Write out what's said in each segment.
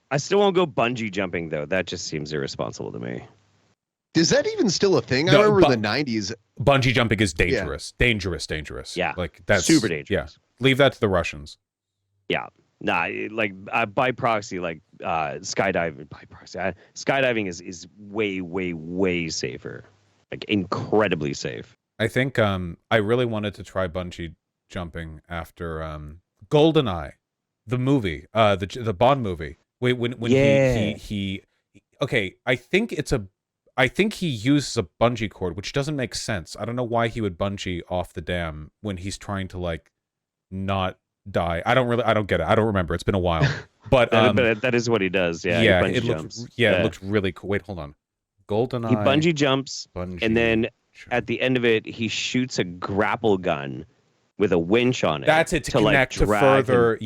I still won't go bungee jumping though. That just seems irresponsible to me. Is that even still a thing? I No, remember in the 90s. Bungee jumping is Yeah. dangerous. Yeah, Like that's super dangerous. Yeah, leave that to the Russians. Yeah, nah, like by proxy, like skydiving by proxy. Skydiving is way safer, like incredibly safe. I think I really wanted to try bungee jumping after GoldenEye, the movie, the Bond movie. When Yeah. he okay, I think he uses a bungee cord, which doesn't make sense. I don't know why he would bungee off the dam when he's trying to like not die. I don't get it. I don't remember. It's been a while. But that is what he does. Yeah, yeah, he bungee it jumps. looked it looked really cool. Wait, hold on. GoldenEye. He bungee jumps, Bungee and then jump. at the end of it, he shoots a grapple gun with a winch on it. That's it, to connect like, to further. him.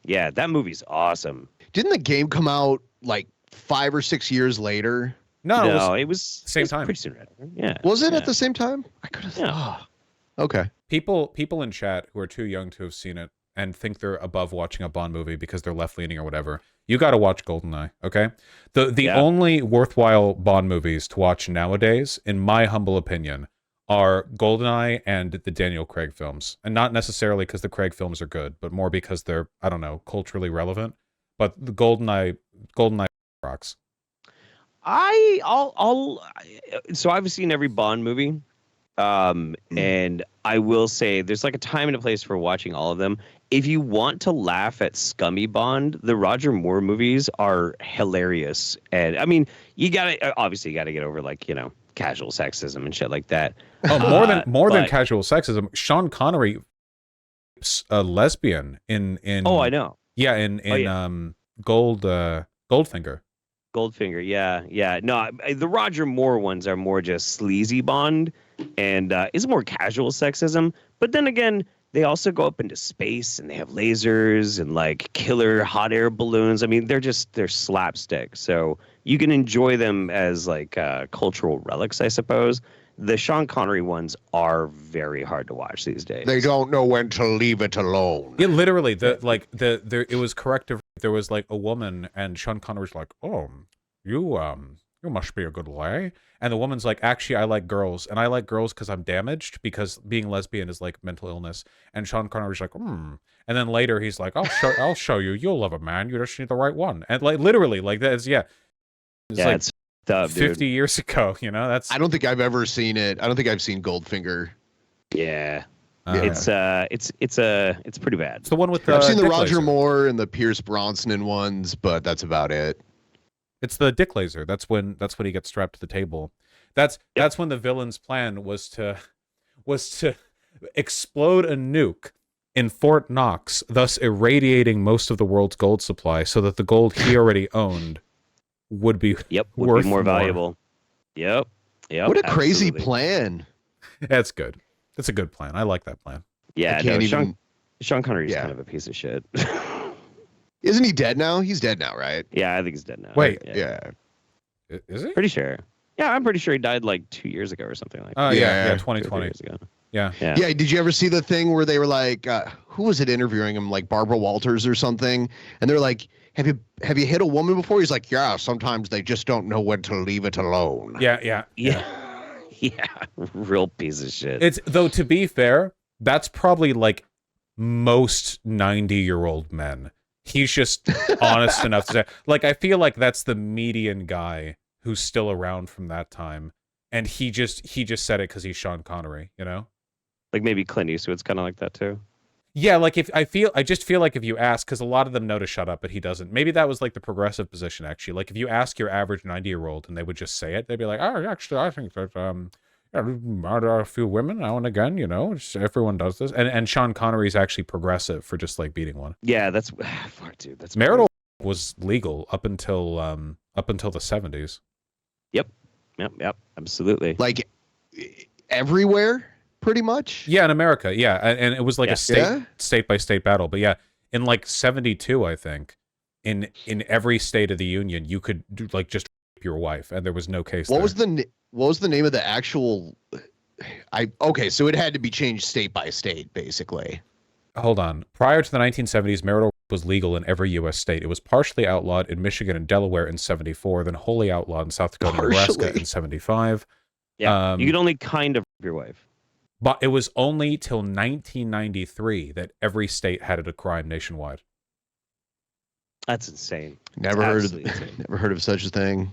Yeah, that movie's awesome. Didn't the game come out like 5 or 6 years later? No, it was same time. pretty soon. Yeah. Was it yeah. at the same time? I could have. Yeah. Okay. People in chat who are too young to have seen it and think they're above watching a Bond movie because they're left leaning or whatever. You got to watch GoldenEye, okay? The only worthwhile Bond movies to watch nowadays, in my humble opinion, are GoldenEye and the Daniel Craig films. And not necessarily because the Craig films are good, but more because they're, I don't know, culturally relevant. But the GoldenEye rocks. So I've seen every Bond movie. And I will say there's like a time and a place for watching all of them. If you want to laugh at scummy Bond, the Roger Moore movies are hilarious. And I mean, you gotta get over like, casual sexism and shit like that. Oh, more than casual sexism. Sean Connery, a lesbian in Oh, I know. Yeah, in Goldfinger. Goldfinger, yeah. No, the Roger Moore ones are more just sleazy Bond, and it's more casual sexism. But then again, they also go up into space, and they have lasers and like killer hot air balloons. I mean, they're slapstick. So you can enjoy them as like cultural relics, I suppose. The Sean Connery ones are very hard to watch these days. They don't know when to leave it alone. Yeah, literally, it was corrective. There was like a woman, and Sean Connery's like, "Oh, you must be a good lay," and the woman's like, "Actually, I like girls, and I like girls because I'm damaged, because being lesbian is like mental illness." And Sean Connery's like, and then later he's like, "I'll show you. You'll love a man. You just need the right one." And like literally, like that's it's tough, 50 years ago. That's. I don't think I've ever seen it. I don't think I've seen Goldfinger. Yeah. It's pretty bad. It's the one with I've seen the Dick Roger Laser. Moore and the Pierce Brosnan ones, but that's about it. It's the Dick Laser. That's when he gets strapped to the table. That's when the villain's plan was to explode a nuke in Fort Knox, thus irradiating most of the world's gold supply, so that the gold he already owned would be worth more valuable. Yep. What a crazy absolutely. plan. That's good. That's a good plan. I like that plan. Yeah, Sean Connery's kind of a piece of shit. Isn't he dead now? He's dead now, right? Yeah, I think he's dead now. Wait, Yeah. Is he? Pretty sure. Yeah, I'm pretty sure he died like 2 years ago or something like that. Oh yeah, 2 or 3 2020. years ago. Yeah. Yeah. Yeah, did you ever see the thing where they were like, who was it interviewing him, like Barbara Walters or something? And they're like, have you hit a woman before? He's like, yeah, sometimes they just don't know when to leave it alone. Yeah. Yeah, real piece of shit. It's, though, to be fair, that's probably like most 90-year-old men. He's just honest enough to say, like, I feel like that's the median guy who's still around from that time, and he just said it because he's Sean Connery, Like maybe Clint Eastwood's kind of like that too. Yeah, like I just feel like if you ask, because a lot of them know to shut up, but he doesn't. Maybe that was like the progressive position, actually. Like if you ask your average 90-year-old and they would just say it, they'd be like, "Oh, actually, I think that murder a few women now and again, everyone does this." And Sean Connery's actually progressive for just like beating one. Yeah, that's fuck, dude. That's marital was legal up until the 70s. Yep, absolutely. Like everywhere. Pretty much. Yeah, in America, yeah, and it was like a state by state battle. But yeah, in like 72, I think, in every state of the union, you could do, like just rape your wife, and there was no case. What was the name of the actual? So it had to be changed state by state, basically. Hold on. Prior to the 1970s, marital was legal in every U.S. state. It was partially outlawed in Michigan and Delaware in 74, then wholly outlawed in South Dakota and Nebraska in 75. Yeah, you could only kind of rape your wife. But it was only till 1993 that every state had it a crime nationwide. That's insane. Never heard of such a thing.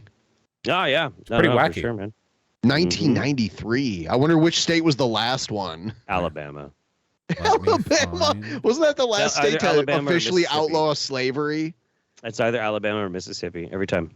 Oh yeah, it's pretty wacky, for sure, man. 1993. I wonder which state was the last one. Alabama. Alabama. Wasn't that the last state to officially outlaw slavery? It's either Alabama or Mississippi every time.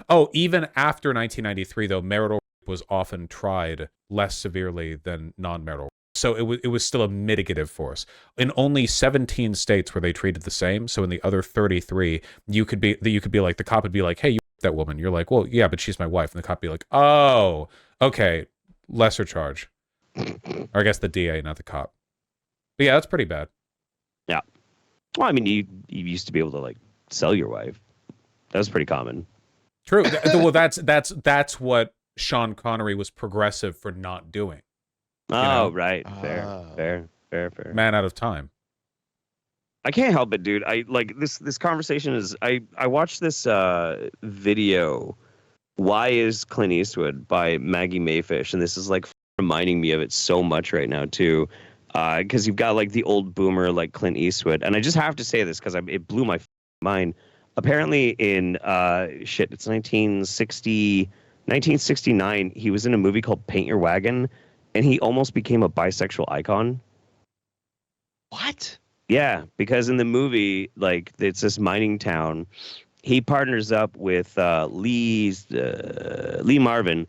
Oh, even after 1993, though, marital rape was often tried less severely than non-marital. So it was still a mitigative force. In only 17 states were they treated the same. So in the other 33, you could be like, the cop would be like, hey, you that woman. You're like, well, yeah, but she's my wife. And the cop would be like, oh, okay, lesser charge. Or I guess the DA, not the cop. But yeah, that's pretty bad. Yeah. Well, I mean, you used to be able to like sell your wife. That was pretty common. True. Well, that's what Sean Connery was progressive for not doing. Oh, right. Fair. Man out of time. I can't help it, dude. I like this conversation is I watched this video, Why is Clint Eastwood by Maggie Mayfish, and this is like reminding me of it so much right now too. Because you've got like the old boomer like Clint Eastwood, and I just have to say this because it blew my mind. Apparently in it's 1969, he was in a movie called Paint Your Wagon, and he almost became a bisexual icon. What? Yeah, because in the movie, like it's this mining town. He partners up with Lee Marvin,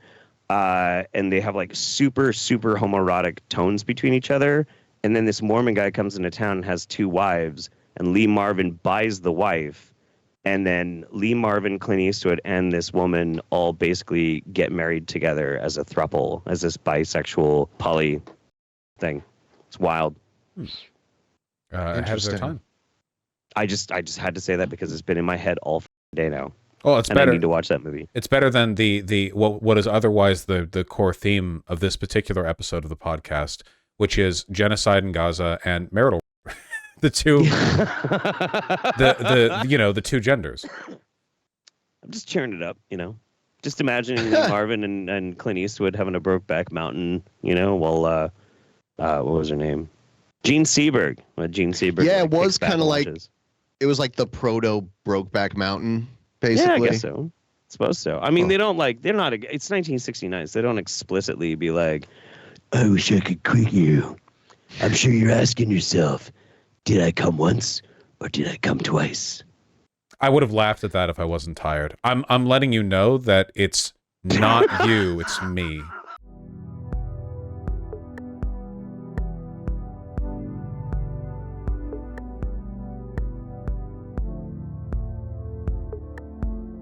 and they have like super homoerotic tones between each other. And then this Mormon guy comes into town and has two wives, and Lee Marvin buys the wife, and then Lee Marvin, Clint Eastwood, and this woman all basically get married together as a throuple, as this bisexual poly thing. It's wild. Ahead of their time. I just had to say that because it's been in my head all day now. Oh, it's better. I need to watch that movie. It's better than what is otherwise the core theme of this particular episode of the podcast, which is genocide in Gaza and marital. The two, the two genders. I'm just cheering it up, Just imagining Marvin and Clint Eastwood having a Brokeback Mountain, while what was her name? Gene Seberg. Gene Seberg. Yeah, it was kind of like it was like the proto Brokeback Mountain, basically. Yeah, I guess so. It's supposed so. I mean, they're not. It's 1969, so they don't explicitly be like, "I wish I could quit you." I'm sure you're asking yourself, did I come once or did I come twice? I would have laughed at that if I wasn't tired. I'm letting you know that it's not you, it's me.